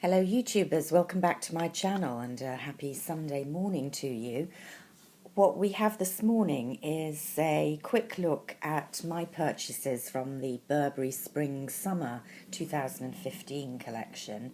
Hello YouTubers, welcome back to my channel and a happy Sunday morning to you. What we have this morning is a quick look at my purchases from the Burberry Spring Summer 2015 collection,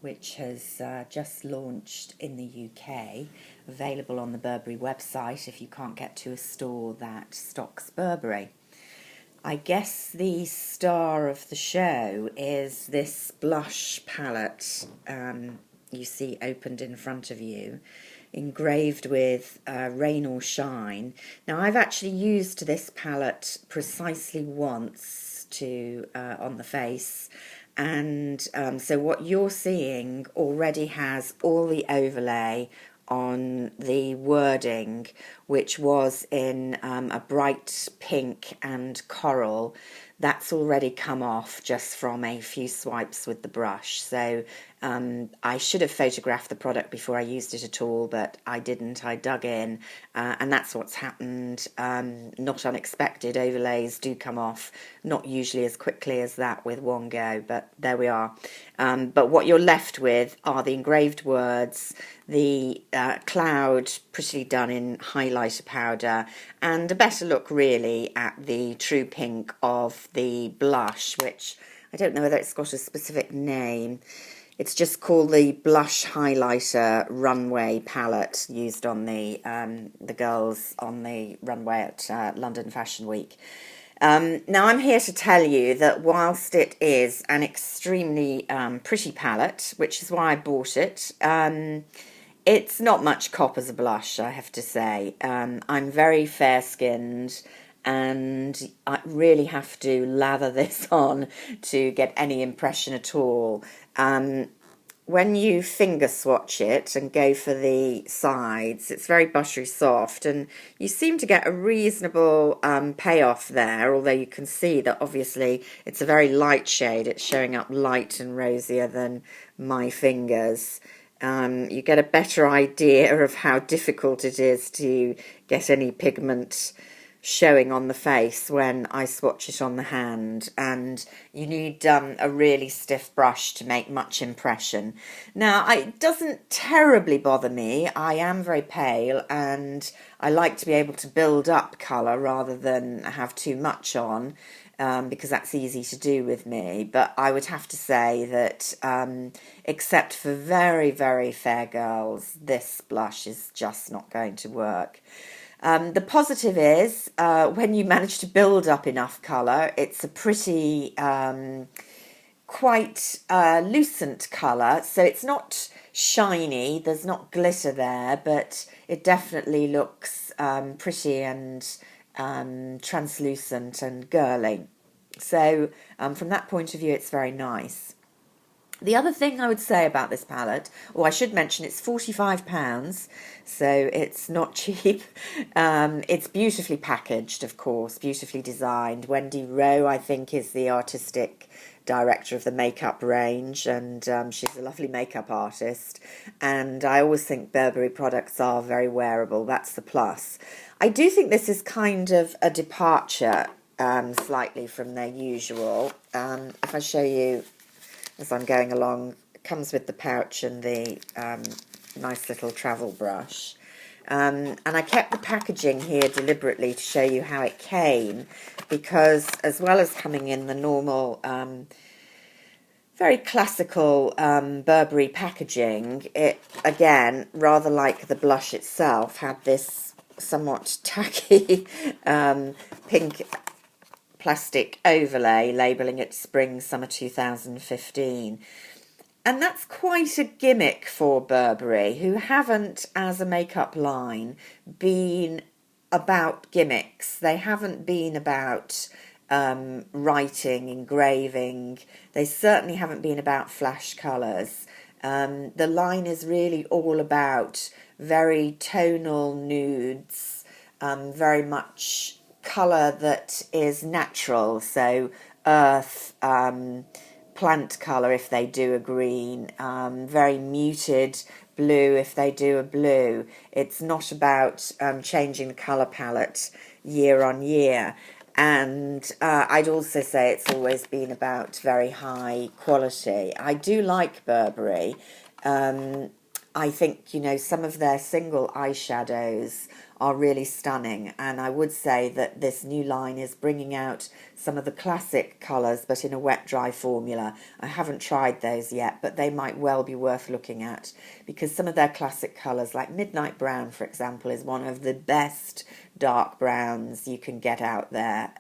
which has just launched in the UK, available on the Burberry website if you can't get to a store that stocks Burberry. I guess the star of the show is this blush palette you see opened in front of you, engraved with rain or shine. Now I've actually used this palette precisely once on the face, and so what you're seeing already has all the overlay on the wording, which was in a bright pink and coral. That's already come off just from a few swipes with the brush. So I should have photographed the product before I used it at all, but I didn't. I dug in, and that's what's happened. Not unexpected, overlays do come off, not usually as quickly as that with one go, but there we are. But what you're left with are the engraved words, the cloud prettily done in highlighter powder, and a better look really at the true pink of the blush, which I don't know whether it's got a specific name. It's just called the Blush Highlighter Runway Palette, used on the girls on the runway at London Fashion Week. Now I'm here to tell you that whilst it is an extremely pretty palette, which is why I bought it, it's not much cop as a blush, I have to say. I'm very fair-skinned, and I really have to lather this on to get any impression at all. When you finger swatch it and go for the sides, it's very buttery soft, and you seem to get a reasonable payoff there, although you can see that obviously it's a very light shade. It's showing up light and rosier than my fingers. You get a better idea of how difficult it is to get any pigment showing on the face when I swatch it on the hand, and you need a really stiff brush to make much impression. Now, it doesn't terribly bother me. I am very pale, and I like to be able to build up colour rather than have too much on, because that's easy to do with me. But I would have to say that except for very, very fair girls, this blush is just not going to work. The positive is when you manage to build up enough colour, it's a pretty quite lucent colour, so it's not shiny, there's not glitter there, but it definitely looks pretty and translucent and girly. So from that point of view, it's very nice. The other thing I would say about this palette, I should mention it's £45, so it's not cheap. It's beautifully packaged, of course, beautifully designed. Wendy Rowe, I think, is the artistic director of the makeup range, and she's a lovely makeup artist. And I always think Burberry products are very wearable. That's the plus. I do think this is kind of a departure slightly from their usual. If I show you as I'm going along, it comes with the pouch and the nice little travel brush. And I kept the packaging here deliberately to show you how it came, because as well as coming in the normal, very classical Burberry packaging, it, again, rather like the blush itself, had this somewhat tacky pink plastic overlay labelling it Spring Summer 2015. And that's quite a gimmick for Burberry, who haven't, as a makeup line, been about gimmicks. They haven't been about writing, engraving. They certainly haven't been about flash colours. The line is really all about very tonal nudes, very much colour that is natural, so earth, plant colour if they do a green, very muted blue if they do a blue. It's not about changing the colour palette year on year. And I'd also say it's always been about very high quality. I do like Burberry. I think, you know, some of their single eyeshadows are really stunning, and I would say that this new line is bringing out some of the classic colours but in a wet dry formula. I haven't tried those yet, but they might well be worth looking at, because some of their classic colours, like Midnight Brown for example, is one of the best dark browns you can get out there.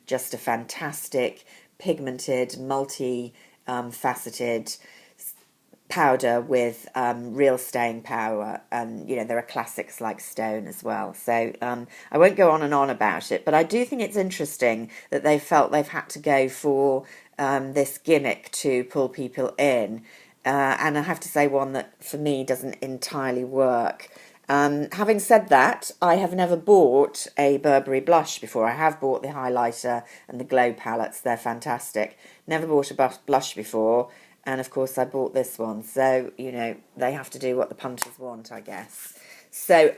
Just a fantastic pigmented multi-faceted powder with real staying power, and you know there are classics like Stone as well. So I won't go on and on about it, but I do think it's interesting that they felt they've had to go for this gimmick to pull people in, and I have to say one that for me doesn't entirely work. Having said that, I have never bought a Burberry blush before. I have bought the highlighter and the glow palettes, they're fantastic. Never bought a blush before. And of course I bought this one, so, you know, they have to do what the punters want, I guess. So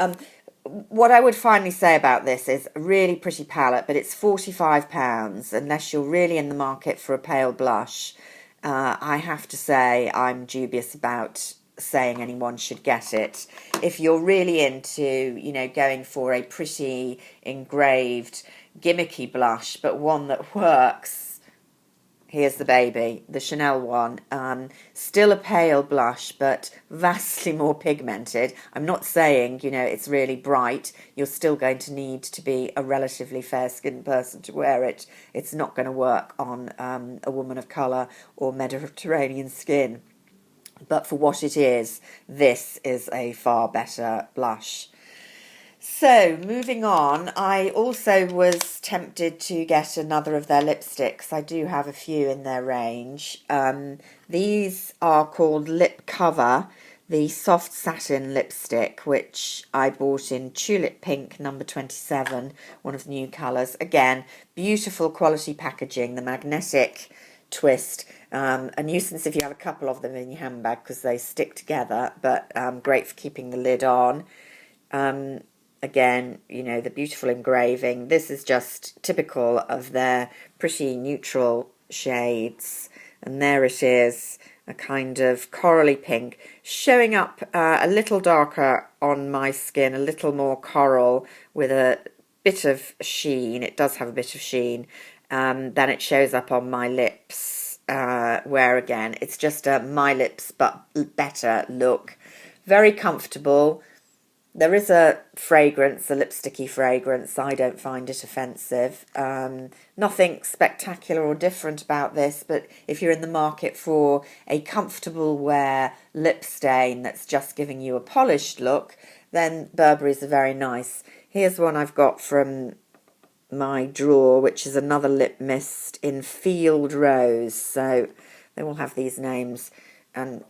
what I would finally say about this is a really pretty palette, but it's £45, unless you're really in the market for a pale blush. I have to say I'm dubious about saying anyone should get it. If you're really into, you know, going for a pretty engraved, gimmicky blush, but one that works, here's the baby, the Chanel one. Still a pale blush, but vastly more pigmented. I'm not saying, you know, it's really bright. You're still going to need to be a relatively fair-skinned person to wear it. It's not going to work on a woman of colour or Mediterranean skin. But for what it is, this is a far better blush. So, moving on, I also was tempted to get another of their lipsticks. I do have a few in their range. These are called Lip Cover, the soft satin lipstick, which I bought in Tulip Pink number 27, one of the new colours. Again, beautiful quality packaging, the magnetic twist. A nuisance if you have a couple of them in your handbag because they stick together, but great for keeping the lid on. Again, you know, the beautiful engraving. This is just typical of their pretty neutral shades. And there it is, a kind of corally pink, showing up a little darker on my skin, a little more coral with a bit of sheen. It does have a bit of sheen. Then it shows up on my lips, where again, it's just a my lips but better look. Very comfortable. There is a fragrance, a lipsticky fragrance. I don't find it offensive. Nothing spectacular or different about this, but if you're in the market for a comfortable wear lip stain that's just giving you a polished look, then Burberry's are very nice. Here's one I've got from my drawer, which is another lip mist in Field Rose. So they all have these names, and,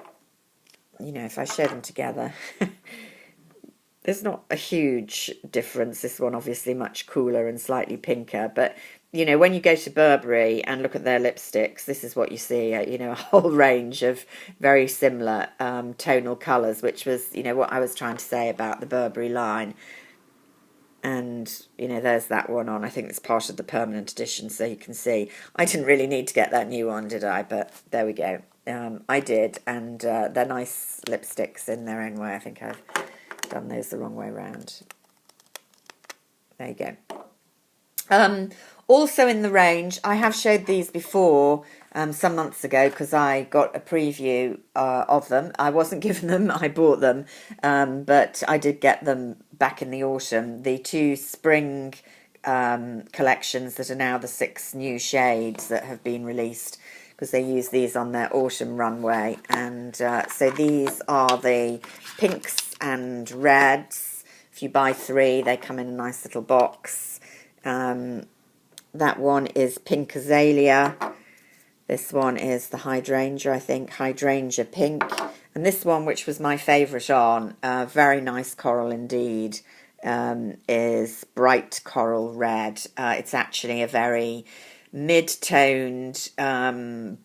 you know, if I show them together... There's not a huge difference. This one obviously much cooler and slightly pinker, but you know, when you go to Burberry and look at their lipsticks, this is what you see, you know, a whole range of very similar tonal colours, which was, you know, what I was trying to say about the Burberry line. And, you know, there's that one on. I think it's part of the permanent edition, so you can see. I didn't really need to get that new one, did I? But there we go. I did, and they're nice lipsticks in their own way. I think I've done those the wrong way around. There you go. Also in the range, I have showed these before some months ago because I got a preview of them. I wasn't given them, I bought them, but I did get them back in the autumn. The two spring collections that are now the 6 new shades that have been released, because they use these on their autumn runway. And so these are the pinks and reds. If you buy 3, they come in a nice little box. That one is Pink Azalea. This one is the Hydrangea, I think, Hydrangea Pink. And this one, which was my favourite on, very nice coral indeed, is Bright Coral Red. It's actually a very mid-toned,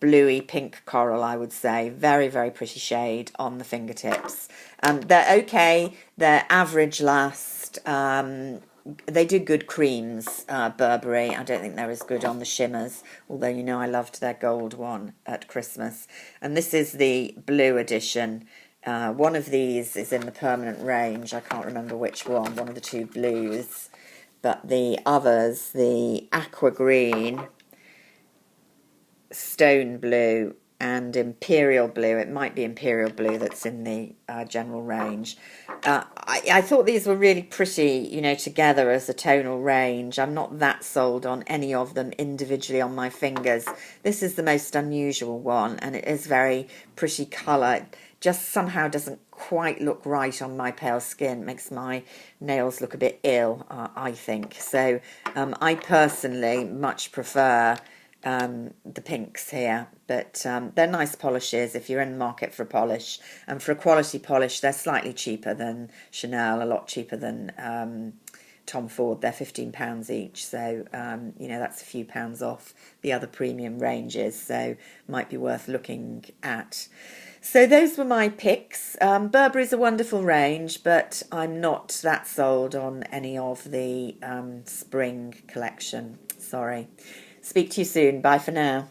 bluey pink coral, I would say. Very, very pretty shade on the fingertips. They're okay. They're average last. they do good creams, Burberry. I don't think they're as good on the shimmers, although you know I loved their gold one at Christmas. And this is the blue edition. One of these is in the permanent range. I can't remember which one of the two blues. But the others, the aqua green, stone blue and imperial blue, it might be imperial blue that's in the general range. I thought these were really pretty, you know, together as a tonal range. I'm not that sold on any of them individually on my fingers. This is the most unusual one, and it is very pretty colour. It just somehow doesn't quite look right on my pale skin. It makes my nails look a bit ill, I think. So I personally much prefer the pinks here, but they're nice polishes if you're in the market for a polish, and for a quality polish they're slightly cheaper than Chanel, a lot cheaper than Tom Ford. They're £15 each, so you know, that's a few pounds off the other premium ranges, so might be worth looking at. So those were my picks. Burberry's a wonderful range, but I'm not that sold on any of the spring collection. Sorry. Speak to you soon. Bye for now.